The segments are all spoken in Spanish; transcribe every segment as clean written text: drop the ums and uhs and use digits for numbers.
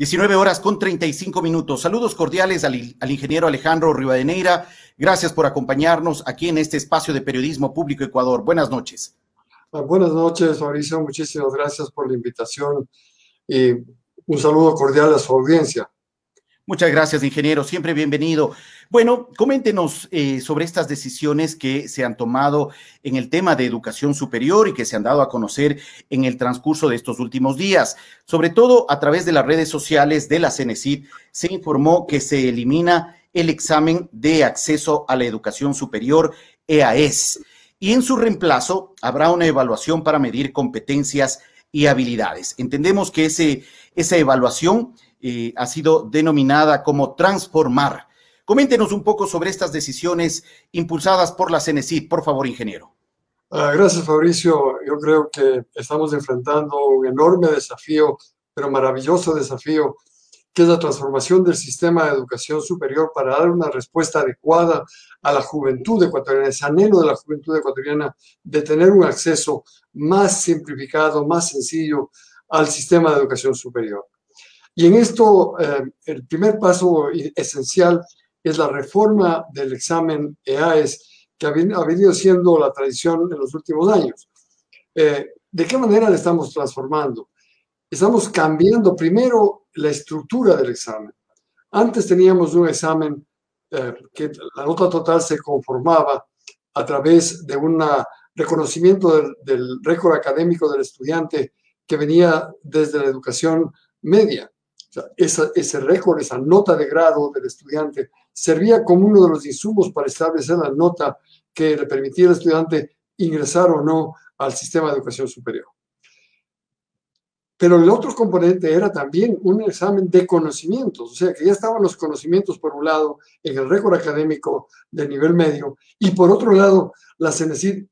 19 horas con 35 minutos. Saludos cordiales al ingeniero Alejandro Rivadeneira. Gracias por acompañarnos aquí en este espacio de Periodismo Público Ecuador. Buenas noches. Buenas noches, Mauricio. Muchísimas gracias por la invitación y un saludo cordial a su audiencia. Muchas gracias, ingeniero. Siempre bienvenido. Bueno, coméntenos sobre estas decisiones que se han tomado en el tema de educación superior y que se han dado a conocer en el transcurso de estos últimos días. Sobre todo a través de las redes sociales de la CENESID se informó que se elimina el examen de acceso a la educación superior, EAES, y en su reemplazo habrá una evaluación para medir competencias y habilidades. Entendemos que esa evaluación ha sido denominada como transformar. Coméntenos un poco sobre estas decisiones impulsadas por la CENESID, por favor, ingeniero. Gracias, Fabricio. Yo creo que estamos enfrentando un enorme desafío, pero maravilloso desafío, que es la transformación del sistema de educación superior para dar una respuesta adecuada a la juventud ecuatoriana, ese anhelo de la juventud ecuatoriana de tener un acceso más simplificado, más sencillo al sistema de educación superior. Y en esto, el primer paso esencial es la reforma del examen EAES, que ha venido siendo la tradición en los últimos años. ¿De qué manera le estamos transformando? Estamos cambiando primero la estructura del examen. Antes teníamos un examen que la nota total se conformaba a través de un reconocimiento del récord académico del estudiante que venía desde la educación media. O sea, ese récord, esa nota de grado del estudiante, servía como uno de los insumos para establecer la nota que le permitía al estudiante ingresar o no al sistema de educación superior. Pero el otro componente era también un examen de conocimientos, o sea que ya estaban los conocimientos por un lado en el récord académico de nivel medio y por otro lado la CENESID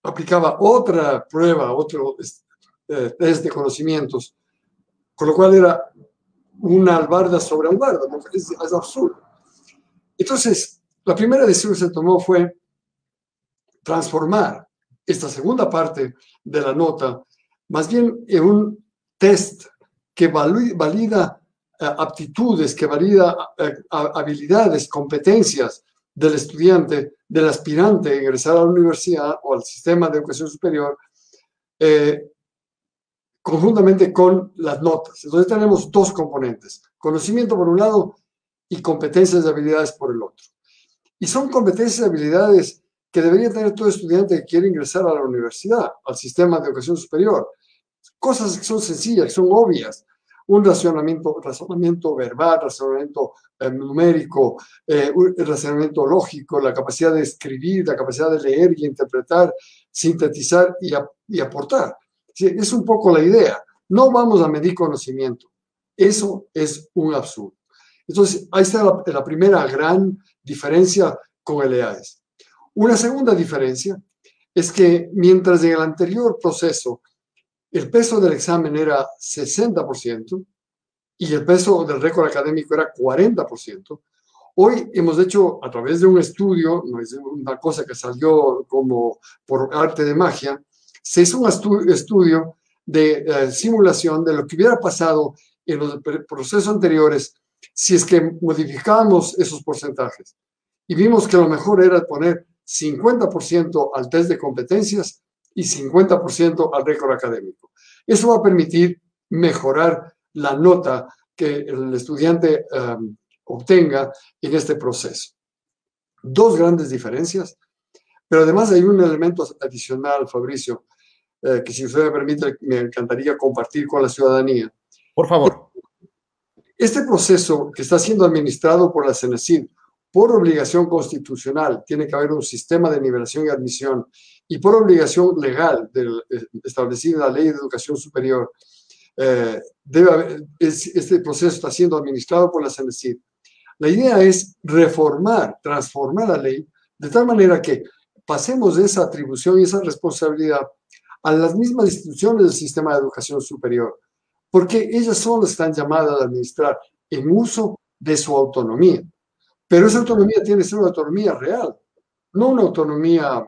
aplicaba otra prueba, otro test de conocimientos, con lo cual era una albarda sobre albarda, es absurdo. Entonces, la primera decisión que se tomó fue transformar esta segunda parte de la nota más bien en un test que valida aptitudes, que valida habilidades, competencias del estudiante, del aspirante a ingresar a la universidad o al sistema de educación superior, conjuntamente con las notas. Entonces tenemos dos componentes, conocimiento por un lado y competencias y habilidades por el otro. Y son competencias y habilidades que debería tener todo estudiante que quiere ingresar a la universidad, al sistema de educación superior. Cosas que son sencillas, que son obvias. Un razonamiento verbal, razonamiento numérico, un razonamiento lógico, la capacidad de escribir, la capacidad de leer y interpretar, sintetizar y aportar. Es un poco la idea. No vamos a medir conocimiento. Eso es un absurdo. Entonces, ahí está la primera gran diferencia con el EAES. Una segunda diferencia es que mientras en el anterior proceso el peso del examen era 60% y el peso del récord académico era 40%, hoy hemos hecho a través de un estudio, no es una cosa que salió como por arte de magia, se hizo un estudio de simulación de lo que hubiera pasado en los procesos anteriores si es que modificábamos esos porcentajes. Y vimos que lo mejor era poner 50% al test de competencias y 50% al récord académico. Eso va a permitir mejorar la nota que el estudiante obtenga en este proceso. Dos grandes diferencias, pero además hay un elemento adicional, Fabricio, que si usted me permite, me encantaría compartir con la ciudadanía. Por favor. Este proceso que está siendo administrado por la CENESID, por obligación constitucional, tiene que haber un sistema de nivelación y admisión, y por obligación legal establecida en la Ley de Educación Superior, este proceso está siendo administrado por la CENESID. La idea es transformar la ley de tal manera que pasemos esa atribución y esa responsabilidad a las mismas instituciones del sistema de educación superior, porque ellas solo están llamadas a administrar en uso de su autonomía. Pero esa autonomía tiene que ser una autonomía real, no una autonomía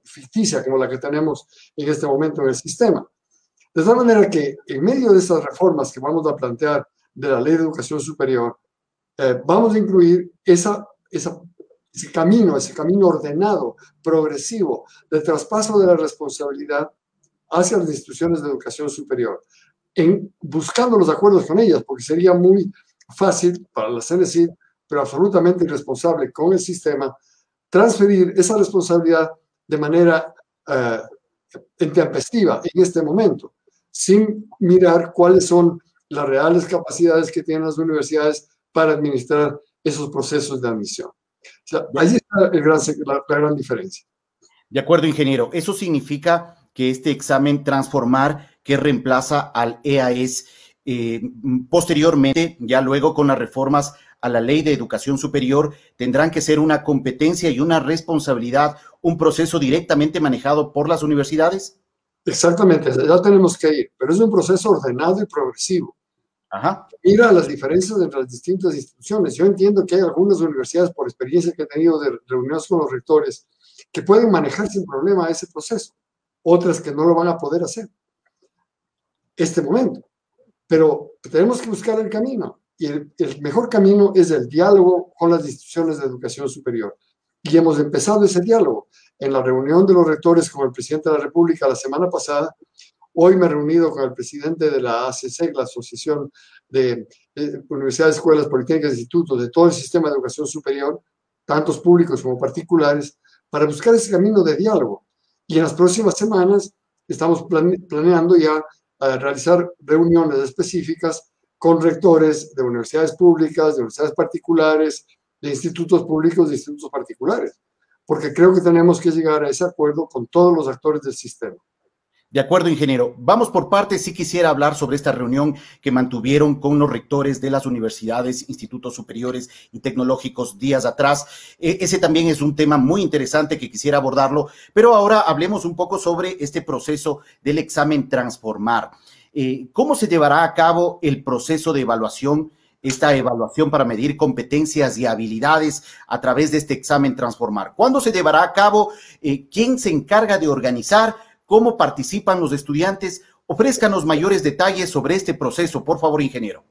ficticia como la que tenemos en este momento en el sistema. De tal manera que en medio de estas reformas que vamos a plantear de la Ley de Educación Superior, vamos a incluir ese camino ordenado, progresivo, de traspaso de la responsabilidad hacia las instituciones de educación superior, buscando los acuerdos con ellas, porque sería muy fácil para la CNCID, pero absolutamente irresponsable con el sistema, transferir esa responsabilidad de manera intempestiva en este momento, sin mirar cuáles son las reales capacidades que tienen las universidades para administrar esos procesos de admisión. O sea, ahí está la gran diferencia. De acuerdo, ingeniero. Eso significa que este examen Transformar, que reemplaza al EAES, posteriormente, ya luego con las reformas a la Ley de Educación Superior, tendrán que ser una competencia y una responsabilidad, un proceso directamente manejado por las universidades. Exactamente, ya tenemos que ir, pero es un proceso ordenado y progresivo. Ajá. Mira las diferencias entre las distintas instituciones. Yo entiendo que hay algunas universidades, por experiencia que he tenido de reuniones con los rectores, que pueden manejar sin problema ese proceso, otras que no lo van a poder hacer este momento. Pero tenemos que buscar el camino, y el mejor camino es el diálogo con las instituciones de educación superior. Y hemos empezado ese diálogo en la reunión de los rectores con el presidente de la República la semana pasada. Hoy me he reunido con el presidente de la ACC, la Asociación de Universidades, Escuelas, Politécnicas e Institutos, de todo el sistema de educación superior, tantos públicos como particulares, para buscar ese camino de diálogo. Y en las próximas semanas estamos planeando ya realizar reuniones específicas con rectores de universidades públicas, de universidades particulares, de institutos públicos, de institutos particulares, porque creo que tenemos que llegar a ese acuerdo con todos los actores del sistema. De acuerdo, ingeniero. Vamos por partes. Sí quisiera hablar sobre esta reunión que mantuvieron con los rectores de las universidades, institutos superiores y tecnológicos días atrás. Ese también es un tema muy interesante que quisiera abordarlo, pero ahora hablemos un poco sobre este proceso del examen Transformar. ¿Cómo se llevará a cabo el proceso de evaluación, esta evaluación para medir competencias y habilidades a través de este examen Transformar? ¿Cuándo se llevará a cabo? ¿Quién se encarga de organizar? ¿Cómo participan los estudiantes? Ofrézcanos mayores detalles sobre este proceso, por favor, ingeniero.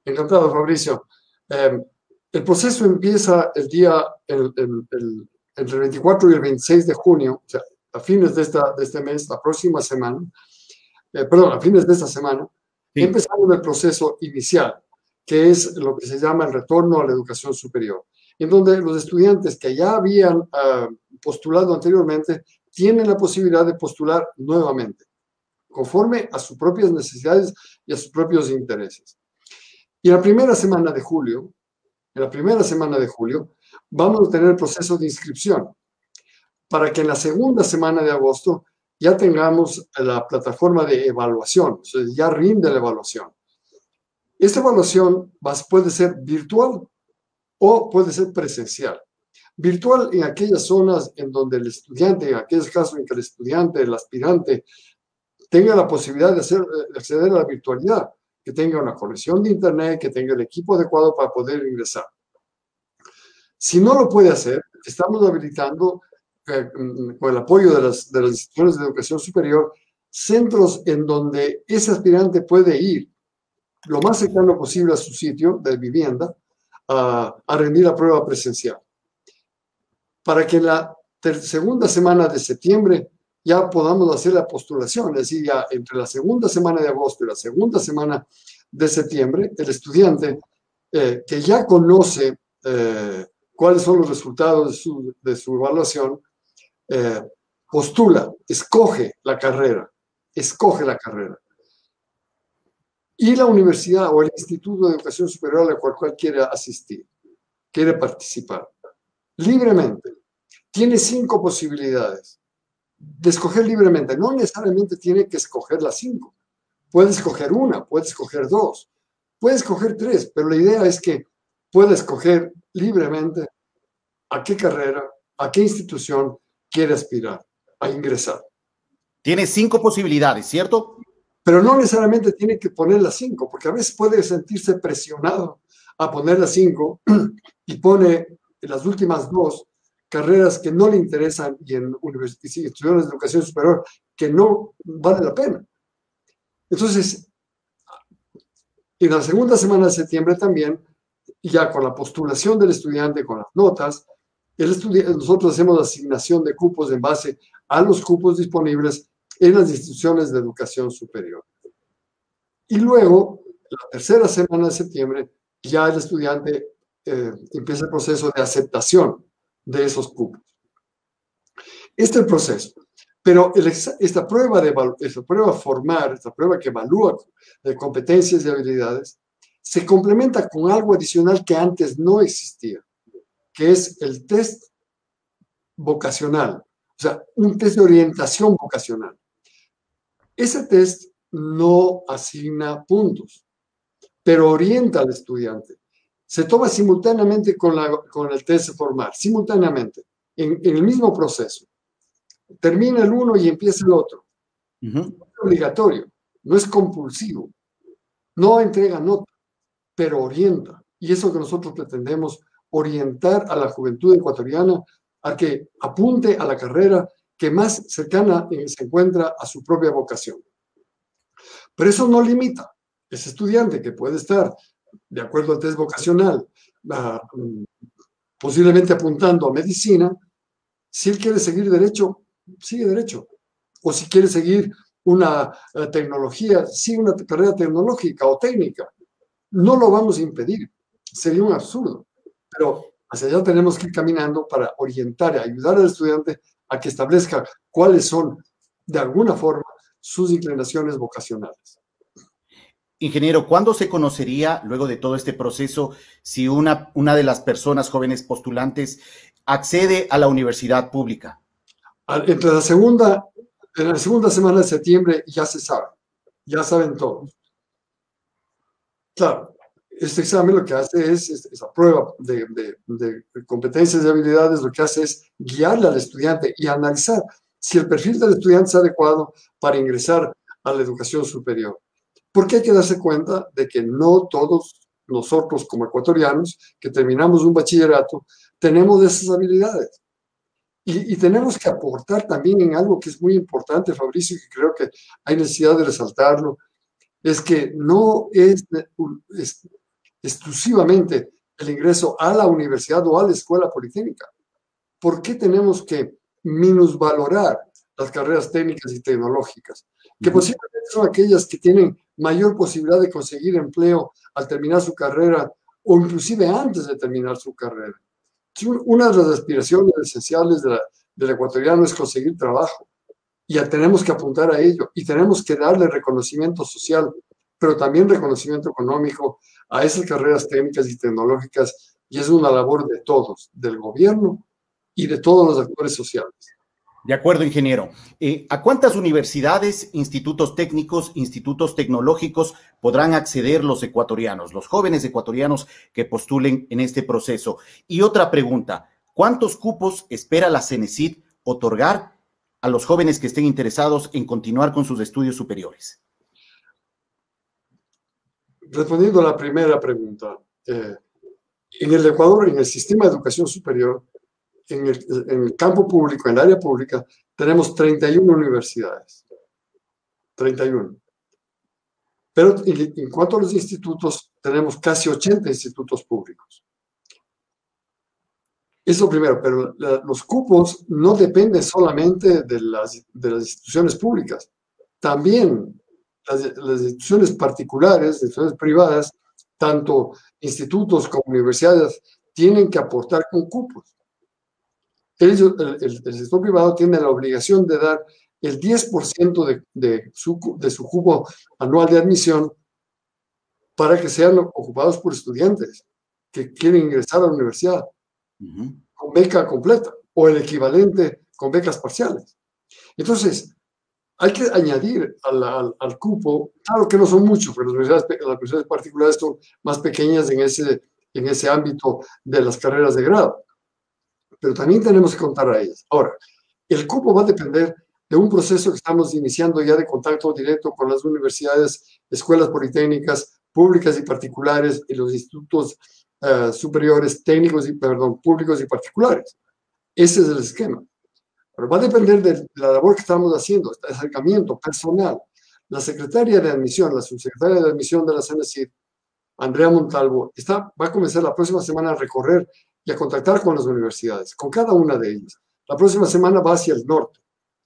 Encantado, Fabricio. El proceso empieza entre el 24 y el 26 de junio, o sea, a fines de este mes, la próxima semana, a fines de esta semana, sí. Empezamos el proceso inicial, que es lo que se llama el retorno a la educación superior, en donde los estudiantes que ya habían postulado anteriormente tienen la posibilidad de postular nuevamente, conforme a sus propias necesidades y a sus propios intereses. Y en la primera semana de julio, vamos a tener el proceso de inscripción, para que en la segunda semana de agosto ya tengamos la plataforma de evaluación, o sea, ya rinde la evaluación. Esta evaluación puede ser virtual o puede ser presencial. Virtual en aquellas zonas en donde el estudiante, en aquellos casos en que el estudiante, el aspirante, tenga la posibilidad de acceder a la virtualidad, que tenga una conexión de internet, que tenga el equipo adecuado para poder ingresar. Si no lo puede hacer, estamos habilitando, con el apoyo de las instituciones de educación superior, centros en donde ese aspirante puede ir lo más cercano posible a su sitio de vivienda a rendir la prueba presencial, para que en la segunda semana de septiembre ya podamos hacer la postulación, es decir, ya entre la segunda semana de agosto y la segunda semana de septiembre, el estudiante que ya conoce cuáles son los resultados de su evaluación, postula, escoge la carrera. Y la universidad o el instituto de educación superior al cual quiere asistir, quiere participar, libremente. Tiene 5 posibilidades de escoger libremente. No necesariamente tiene que escoger las 5. Puede escoger una, puede escoger 2, puede escoger 3, pero la idea es que pueda escoger libremente a qué carrera, a qué institución quiere aspirar a ingresar. Tiene 5 posibilidades, ¿cierto? Pero no necesariamente tiene que poner las 5, porque a veces puede sentirse presionado a poner las 5 y pone las últimas 2 carreras que no le interesan y en instituciones de educación superior que no vale la pena. Entonces, En la segunda semana de septiembre también, ya con la postulación del estudiante, con las notas, nosotros hacemos asignación de cupos en base a los cupos disponibles en las instituciones de educación superior. Y luego, la tercera semana de septiembre, ya el estudiante empieza el proceso de aceptación de esos cupos. Este es el proceso. Pero esta prueba formar, esta prueba que evalúa de competencias y habilidades, se complementa con algo adicional que antes no existía, que es el test vocacional, o sea, un test de orientación vocacional. Ese test no asigna puntos, pero orienta al estudiante. Se toma simultáneamente con el test de formar, simultáneamente, en el mismo proceso. Termina el uno y empieza el otro. No es obligatorio, no es compulsivo, no entrega nota, pero orienta. Y eso que nosotros pretendemos, orientar a la juventud ecuatoriana a que apunte a la carrera que más cercana se encuentra a su propia vocación. Pero eso no limita. Ese estudiante que puede estar, de acuerdo al test vocacional, posiblemente apuntando a medicina, si él quiere seguir derecho, sigue derecho. O si quiere seguir una tecnología, sigue una carrera tecnológica o técnica. No lo vamos a impedir. Sería un absurdo. Pero hacia allá tenemos que ir caminando para orientar y ayudar al estudiante a que establezca cuáles son, de alguna forma, sus inclinaciones vocacionales. Ingeniero, ¿cuándo se conocería, luego de todo este proceso, si una de las personas jóvenes postulantes accede a la universidad pública? En la segunda semana de septiembre ya se sabe, ya saben todos. Claro, este examen lo que hace es, esa prueba de competencias y habilidades, lo que hace es guiarle al estudiante y analizar si el perfil del estudiante es adecuado para ingresar a la educación superior. Porque hay que darse cuenta de que no todos nosotros como ecuatorianos que terminamos un bachillerato tenemos esas habilidades. Y tenemos que aportar también en algo que es muy importante, Fabricio, y que creo que hay necesidad de resaltarlo, es que no es exclusivamente el ingreso a la universidad o a la escuela politécnica. ¿Por qué tenemos que minusvalorar las carreras técnicas y tecnológicas? Que posiblemente son aquellas que tienen mayor posibilidad de conseguir empleo al terminar su carrera o inclusive antes de terminar su carrera. Una de las aspiraciones esenciales del ecuatoriano es conseguir trabajo y ya tenemos que apuntar a ello y tenemos que darle reconocimiento social, pero también reconocimiento económico a esas carreras técnicas y tecnológicas, y es una labor de todos, del gobierno y de todos los actores sociales. De acuerdo, ingeniero. ¿A cuántas universidades, institutos técnicos, institutos tecnológicos podrán acceder los ecuatorianos, los jóvenes ecuatorianos que postulen en este proceso? Y otra pregunta, ¿cuántos cupos espera la CENESID otorgar a los jóvenes que estén interesados en continuar con sus estudios superiores? Respondiendo a la primera pregunta, en el Ecuador, en el sistema de educación superior, en el campo público, en el área pública, tenemos 31 universidades. 31. Pero en cuanto a los institutos, tenemos casi 80 institutos públicos. Eso primero, pero los cupos no dependen solamente de las instituciones públicas. También las instituciones particulares, instituciones privadas, tanto institutos como universidades, tienen que aportar con cupos. El sector privado tiene la obligación de dar el 10% de su cupo anual de admisión para que sean ocupados por estudiantes que quieren ingresar a la universidad con beca completa o el equivalente con becas parciales. Entonces, hay que añadir al cupo, claro que no son muchos, pero las universidades particulares son más pequeñas en ese ámbito de las carreras de grado. Pero también tenemos que contar a ellas. Ahora, el cupo va a depender de un proceso que estamos iniciando ya de contacto directo con las universidades, escuelas politécnicas, públicas y particulares, y los institutos superiores técnicos públicos y particulares. Ese es el esquema. Pero va a depender de la labor que estamos haciendo, este acercamiento personal. La secretaria de admisión, la subsecretaria de admisión de la CENESID, Andrea Montalvo, va a comenzar la próxima semana a recorrer y a contactar con las universidades, con cada una de ellas. La próxima semana va hacia el norte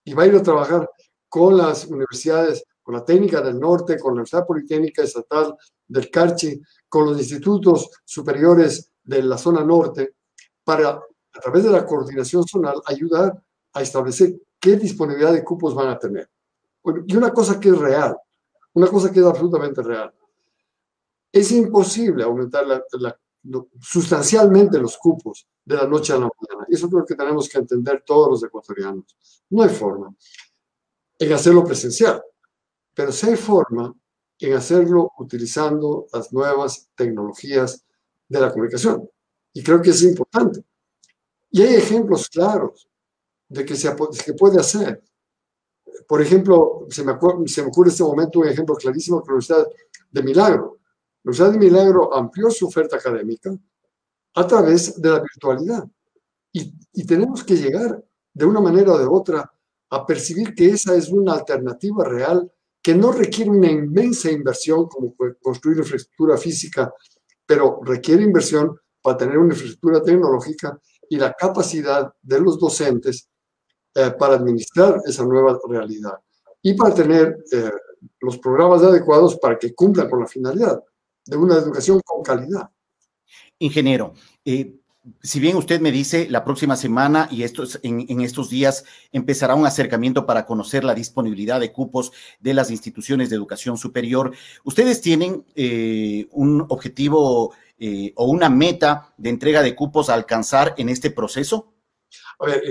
y va a ir a trabajar con las universidades, con la Técnica del Norte, con la Universidad Politécnica Estatal del Carchi, con los institutos superiores de la zona norte, para, a través de la coordinación zonal, ayudar a establecer qué disponibilidad de cupos van a tener. Y una cosa que es real, una cosa que es absolutamente real, es imposible aumentar sustancialmente los cupos de la noche a la mañana. Eso creo que tenemos que entender todos los ecuatorianos. No hay forma en hacerlo presencial, pero sí hay forma en hacerlo utilizando las nuevas tecnologías de la comunicación. Y creo que es importante. Y hay ejemplos claros de que se puede hacer. Por ejemplo, se me ocurre en este momento un ejemplo clarísimo con la Universidad de Milagro. La Universidad de Milagro amplió su oferta académica a través de la virtualidad. Y tenemos que llegar de una manera o de otra a percibir que esa es una alternativa real que no requiere una inmensa inversión como construir infraestructura física, pero requiere inversión para tener una infraestructura tecnológica y la capacidad de los docentes para administrar esa nueva realidad y para tener los programas adecuados para que cumplan con la finalidad de una educación con calidad. Ingeniero, si bien usted me dice la próxima semana y en estos días empezará un acercamiento para conocer la disponibilidad de cupos de las instituciones de educación superior, ¿ustedes tienen un objetivo o una meta de entrega de cupos a alcanzar en este proceso? A ver,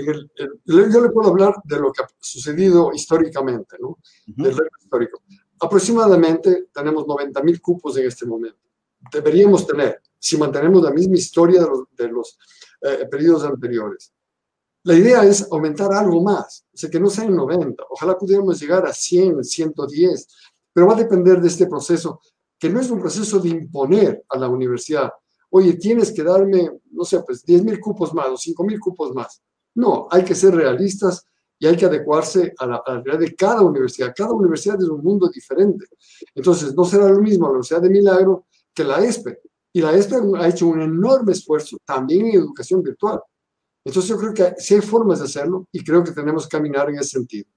yo le puedo hablar de lo que ha sucedido históricamente, ¿no? Del récord histórico. Aproximadamente tenemos 90.000 cupos en este momento. Deberíamos tener, si mantenemos la misma historia de los periodos anteriores. La idea es aumentar algo más, o sea, que no sean 90. Ojalá pudiéramos llegar a 100, 110, pero va a depender de este proceso, que no es un proceso de imponer a la universidad. Oye, tienes que darme, no sé, pues 10.000 cupos más o 5.000 cupos más. No, hay que ser realistas y hay que adecuarse a la realidad de cada universidad. Cada universidad es un mundo diferente. Entonces, no será lo mismo la Universidad de Milagro que la ESPE. Y la ESPE ha hecho un enorme esfuerzo también en educación virtual. Entonces, yo creo que sí hay formas de hacerlo y creo que tenemos que caminar en ese sentido.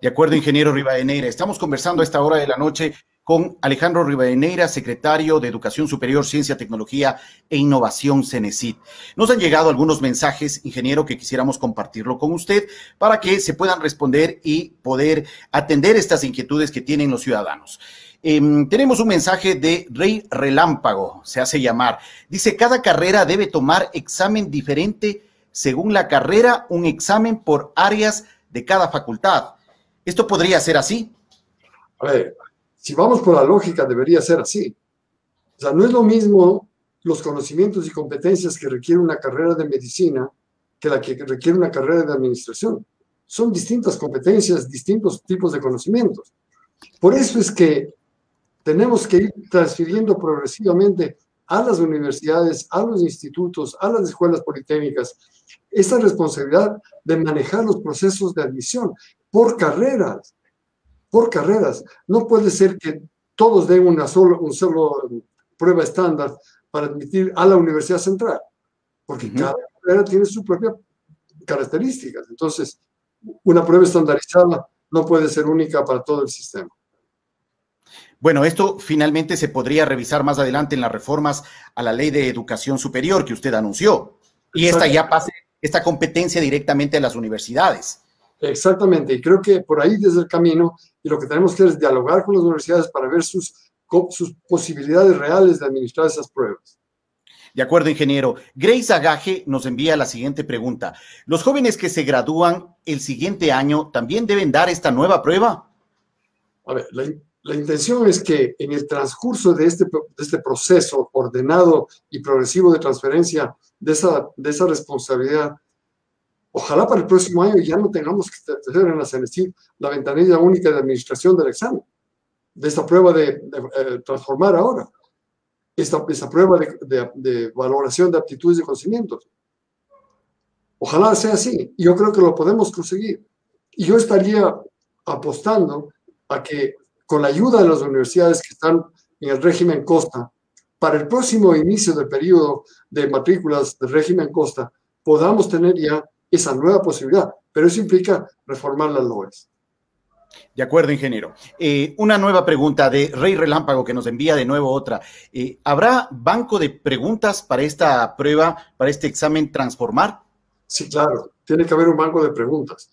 De acuerdo, ingeniero Rivadeneira. Estamos conversando a esta hora de la noche con Alejandro Rivadeneira, secretario de Educación Superior, Ciencia, Tecnología e Innovación, CENESID. Nos han llegado algunos mensajes, ingeniero, que quisiéramos compartirlo con usted para que se puedan responder y poder atender estas inquietudes que tienen los ciudadanos. Tenemos un mensaje de Rey Relámpago, se hace llamar. Dice, cada carrera debe tomar examen diferente según la carrera, un examen por áreas de cada facultad. ¿Esto podría ser así? A ver, si vamos por la lógica, debería ser así. O sea, no es lo mismo los conocimientos y competencias que requiere una carrera de medicina que la que requiere una carrera de administración. Son distintas competencias, distintos tipos de conocimientos. Por eso es que tenemos que ir transfiriendo progresivamente a las universidades, a los institutos, a las escuelas politécnicas, esta responsabilidad de manejar los procesos de admisión por carreras. Por carreras. No puede ser que todos den un solo prueba estándar para admitir a la Universidad Central, porque cada carrera tiene sus propias características. Entonces, una prueba estandarizada no puede ser única para todo el sistema. Bueno, esto finalmente se podría revisar más adelante en las reformas a la Ley de Educación Superior que usted anunció. Y esta ya pase esta competencia directamente a las universidades. Exactamente, y creo que por ahí desde el camino, y lo que tenemos que hacer es dialogar con las universidades para ver sus posibilidades reales de administrar esas pruebas. De acuerdo, ingeniero. Grace Agaje nos envía la siguiente pregunta. ¿Los jóvenes que se gradúan el siguiente año también deben dar esta nueva prueba? A ver, la intención es que en el transcurso de este proceso ordenado y progresivo de transferencia de esa responsabilidad, ojalá para el próximo año ya no tengamos que hacer en la CENESID la ventanilla única de administración del examen, de esta prueba de transformar ahora, esta prueba de valoración de aptitudes y conocimientos. Ojalá sea así, y yo creo que lo podemos conseguir. Y yo estaría apostando a que con la ayuda de las universidades que están en el régimen Costa, para el próximo inicio del periodo de matrículas del régimen Costa podamos tener ya esa nueva posibilidad, pero eso implica reformar las LOEs. De acuerdo, ingeniero. Una nueva pregunta de Rey Relámpago que nos envía de nuevo otra. ¿Habrá banco de preguntas para esta prueba, para este examen Transformar? Sí, claro. Tiene que haber un banco de preguntas.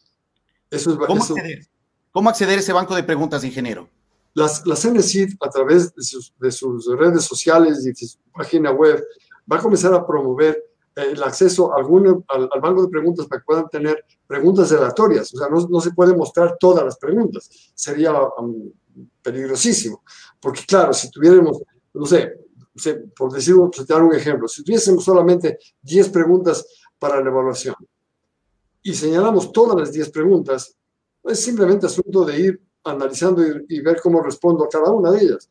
¿Cómo acceder a ese banco de preguntas, ingeniero? La CENESID, a través de sus redes sociales y de su página web, va a comenzar a promover el acceso al banco de preguntas para que puedan tener preguntas aleatorias. O sea, no se pueden mostrar todas las preguntas. Sería peligrosísimo. Porque, claro, si tuviéramos, no sé, por citar un ejemplo, si tuviésemos solamente 10 preguntas para la evaluación y señalamos todas las 10 preguntas, es simplemente asunto de ir analizando y ver cómo respondo a cada una de ellas.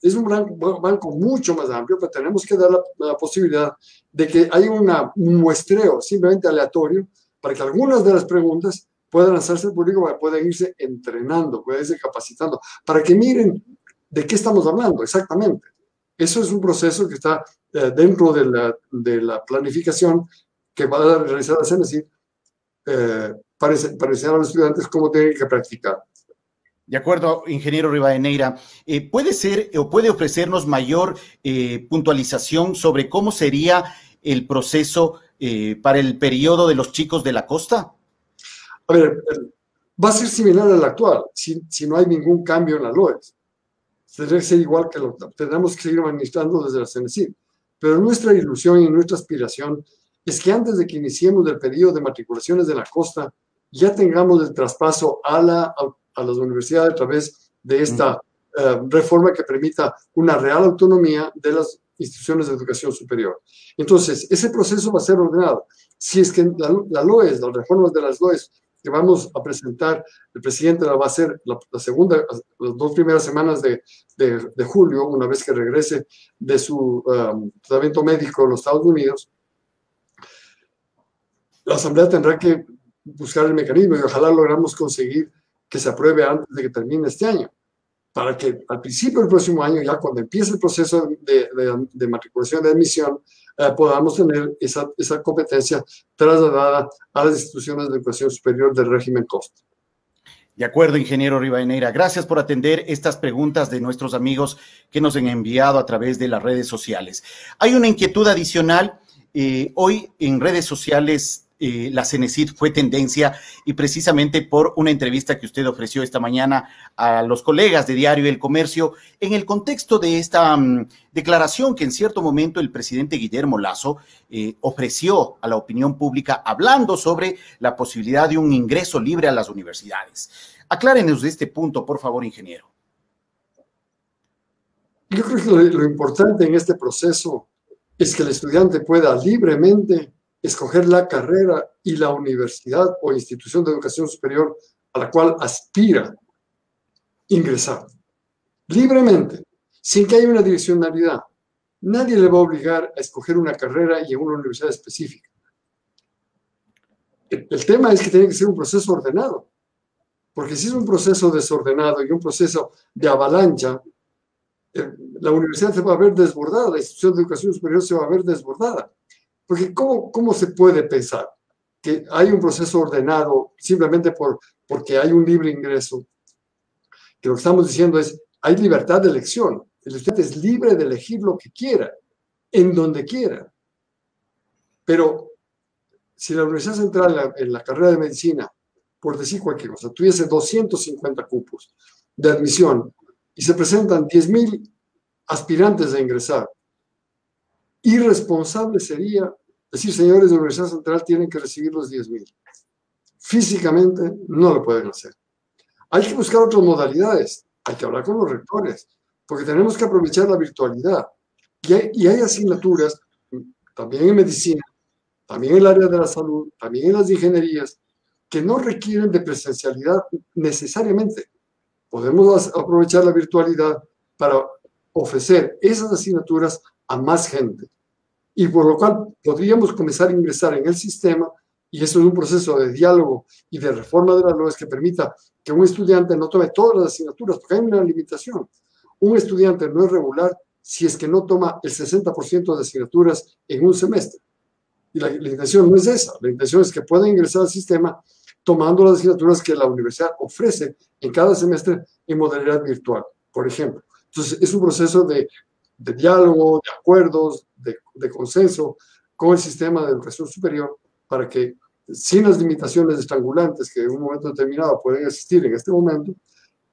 Es un banco mucho más amplio, pero tenemos que dar la posibilidad de que haya un muestreo simplemente aleatorio para que algunas de las preguntas puedan lanzarse al público, puedan irse entrenando, puedan irse capacitando, para que miren de qué estamos hablando exactamente. Eso es un proceso que está dentro de la planificación que va a realizar la CENESID para enseñar a los estudiantes cómo tienen que practicar. De acuerdo, ingeniero Rivadeneira. ¿Puede ser o puede ofrecernos mayor puntualización sobre cómo sería el proceso para el periodo de los chicos de la costa? A ver, va a ser similar al actual, si no hay ningún cambio en la LOES. Tendría que ser igual que lo tendremos que seguir administrando desde la CENESID. Pero nuestra ilusión y nuestra aspiración es que antes de que iniciemos el periodo de matriculaciones de la costa, ya tengamos el traspaso a las universidades a través de esta reforma que permita una real autonomía de las instituciones de educación superior. Entonces, ese proceso va a ser ordenado. Si es que la LOES, las reformas de las LOES que vamos a presentar, el presidente la va a hacer las 2 primeras semanas de julio, una vez que regrese de su tratamiento médico en los Estados Unidos, la Asamblea tendrá que buscar el mecanismo y ojalá logramos conseguir que se apruebe antes de que termine este año, para que al principio del próximo año, ya cuando empiece el proceso de matriculación de admisión, podamos tener esa competencia trasladada a las instituciones de educación superior del régimen Costa. De acuerdo, ingeniero Rivadeneira. Gracias por atender estas preguntas de nuestros amigos que nos han enviado a través de las redes sociales. Hay una inquietud adicional. Hoy en redes sociales la CENESID fue tendencia y precisamente por una entrevista que usted ofreció esta mañana a los colegas de Diario El Comercio en el contexto de esta declaración que en cierto momento el presidente Guillermo Lasso ofreció a la opinión pública hablando sobre la posibilidad de un ingreso libre a las universidades. Aclárenos de este punto, por favor, ingeniero. Yo creo que lo importante en este proceso es que el estudiante pueda libremente escoger la carrera y la universidad o institución de educación superior a la cual aspira ingresar. Libremente, sin que haya una direccionalidad. Nadie le va a obligar a escoger una carrera y en una universidad específica. El tema es que tiene que ser un proceso ordenado. Porque si es un proceso desordenado y un proceso de avalancha, la universidad se va a ver desbordada, la institución de educación superior se va a ver desbordada. Porque ¿cómo se puede pensar que hay un proceso ordenado simplemente porque hay un libre ingreso? Que lo que estamos diciendo es, hay libertad de elección. El estudiante es libre de elegir lo que quiera, en donde quiera. Pero si la Universidad Central en la carrera de medicina, por decir cualquier cosa, tuviese 250 cupos de admisión y se presentan 10,000 aspirantes a ingresar, irresponsable sería decir, señores de la Universidad Central tienen que recibir los 10,000. Físicamente no lo pueden hacer. Hay que buscar otras modalidades, hay que hablar con los rectores, porque tenemos que aprovechar la virtualidad. Y hay asignaturas, también en medicina, también en el área de la salud, también en las ingenierías, que no requieren de presencialidad necesariamente. Podemos aprovechar la virtualidad para ofrecer esas asignaturas a más gente. Y por lo cual podríamos comenzar a ingresar en el sistema, y eso es un proceso de diálogo y de reforma de las leyes que permita que un estudiante no tome todas las asignaturas, porque hay una limitación. Un estudiante no es regular si es que no toma el 60% de asignaturas en un semestre. Y la intención no es esa, la intención es que pueda ingresar al sistema tomando las asignaturas que la universidad ofrece en cada semestre en modalidad virtual, por ejemplo. Entonces, es un proceso de diálogo, de acuerdos, de consenso con el sistema de educación superior para que, sin las limitaciones estrangulantes que en un momento determinado pueden existir en este momento,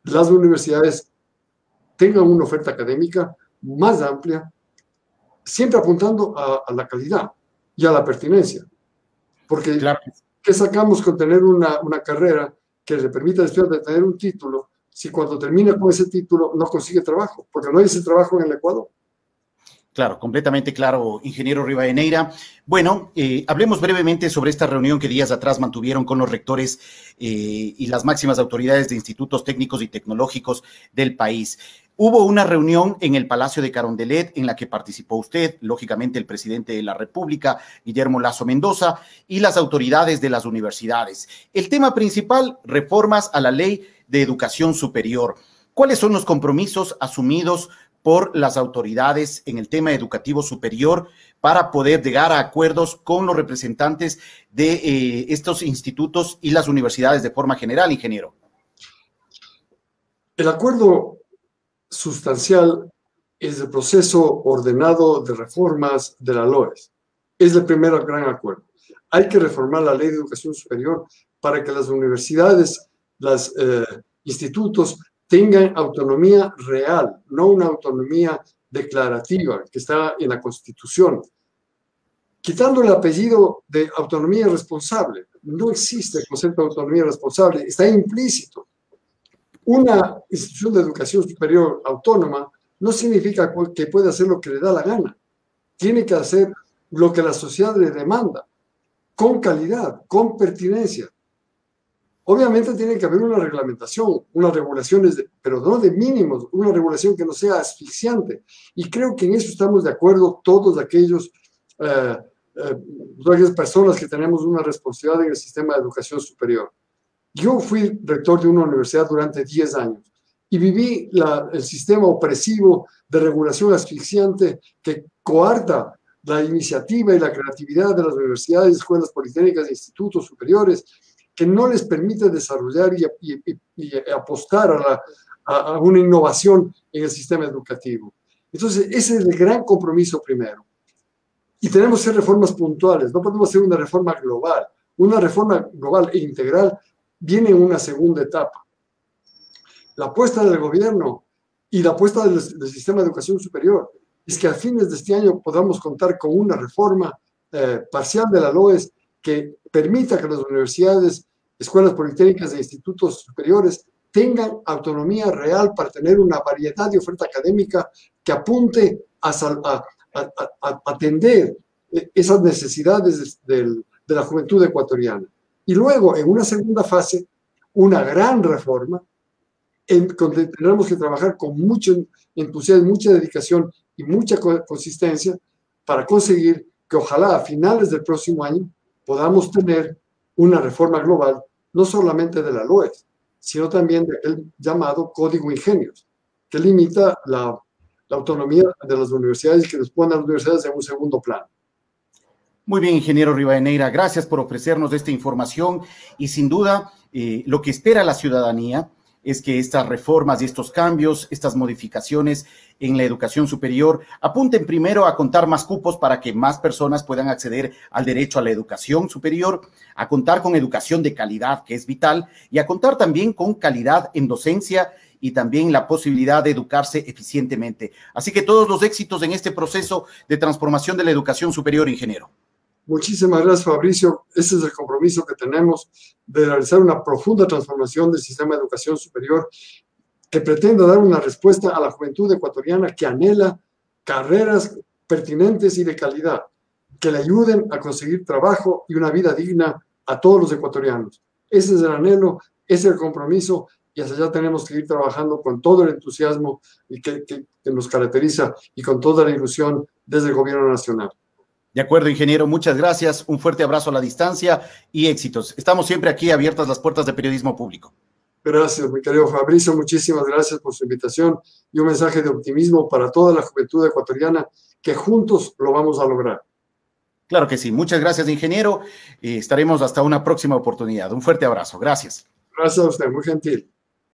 las universidades tengan una oferta académica más amplia, siempre apuntando a la calidad y a la pertinencia. Porque, claro, ¿qué sacamos con tener una carrera que le permita al estudiante tener un título si cuando termina con ese título no consigue trabajo? Porque no hay ese trabajo en el Ecuador. Claro, completamente claro, ingeniero Rivadeneira. Bueno, hablemos brevemente sobre esta reunión que días atrás mantuvieron con los rectores y las máximas autoridades de institutos técnicos y tecnológicos del país. Hubo una reunión en el Palacio de Carondelet en la que participó usted, lógicamente el presidente de la República, Guillermo Lasso Mendoza, y las autoridades de las universidades. El tema principal, reformas a la Ley de Educación Superior. ¿Cuáles son los compromisos asumidos por las autoridades en el tema educativo superior para poder llegar a acuerdos con los representantes de estos institutos y las universidades de forma general, ingeniero? El acuerdo sustancial es el proceso ordenado de reformas de la LOES. Es el primer gran acuerdo. Hay que reformar la Ley de Educación Superior para que las universidades, los institutos tengan autonomía real, no una autonomía declarativa que está en la Constitución. Quitando el apellido de autonomía responsable, no existe el concepto de autonomía responsable, está implícito. Una institución de educación superior autónoma no significa que puede hacer lo que le da la gana. Tiene que hacer lo que la sociedad le demanda, con calidad, con pertinencia. Obviamente tiene que haber una reglamentación, unas regulaciones, pero no de mínimos, una regulación que no sea asfixiante. Y creo que en eso estamos de acuerdo todas aquellas personas que tenemos una responsabilidad en el sistema de educación superior. Yo fui rector de una universidad durante 10 años y viví el sistema opresivo de regulación asfixiante que coarta la iniciativa y la creatividad de las universidades, escuelas politécnicas e institutos superiores, que no les permite desarrollar y apostar a una innovación en el sistema educativo. Entonces, ese es el gran compromiso primero. Y tenemos que hacer reformas puntuales, no podemos hacer una reforma global. Una reforma global e integral viene en una segunda etapa. La apuesta del gobierno y la apuesta del sistema de educación superior es que a fines de este año podamos contar con una reforma parcial de la LOES que permita que las universidades, escuelas politécnicas e institutos superiores tengan autonomía real para tener una variedad de oferta académica que apunte a atender esas necesidades de la juventud ecuatoriana. Y luego, en una segunda fase, una gran reforma donde tendremos que trabajar con mucho entusiasmo, mucha dedicación y mucha consistencia para conseguir que ojalá a finales del próximo año podamos tener una reforma global, no solamente de la LOES, sino también del llamado Código Ingenios, que limita la autonomía de las universidades y que nos pone a las universidades en un segundo plano. Muy bien, ingeniero Rivadeneira, gracias por ofrecernos esta información y sin duda lo que espera la ciudadanía es que estas reformas y estos cambios, estas modificaciones en la educación superior apunten primero a contar más cupos para que más personas puedan acceder al derecho a la educación superior, a contar con educación de calidad, que es vital, y a contar también con calidad en docencia y también la posibilidad de educarse eficientemente. Así que todos los éxitos en este proceso de transformación de la educación superior, ingeniero. Muchísimas gracias, Fabricio. Ese es el compromiso que tenemos de realizar una profunda transformación del sistema de educación superior que pretenda dar una respuesta a la juventud ecuatoriana que anhela carreras pertinentes y de calidad, que le ayuden a conseguir trabajo y una vida digna a todos los ecuatorianos. Ese es el anhelo, ese es el compromiso y hacia allá tenemos que ir trabajando con todo el entusiasmo que nos caracteriza y con toda la ilusión desde el gobierno nacional. De acuerdo, ingeniero, muchas gracias, un fuerte abrazo a la distancia y éxitos. Estamos siempre aquí abiertas las puertas de Periodismo Público. Gracias, mi querido Fabricio, muchísimas gracias por su invitación y un mensaje de optimismo para toda la juventud ecuatoriana, que juntos lo vamos a lograr. Claro que sí. Muchas gracias, ingeniero. Estaremos hasta una próxima oportunidad. Un fuerte abrazo. Gracias. Gracias a usted, muy gentil.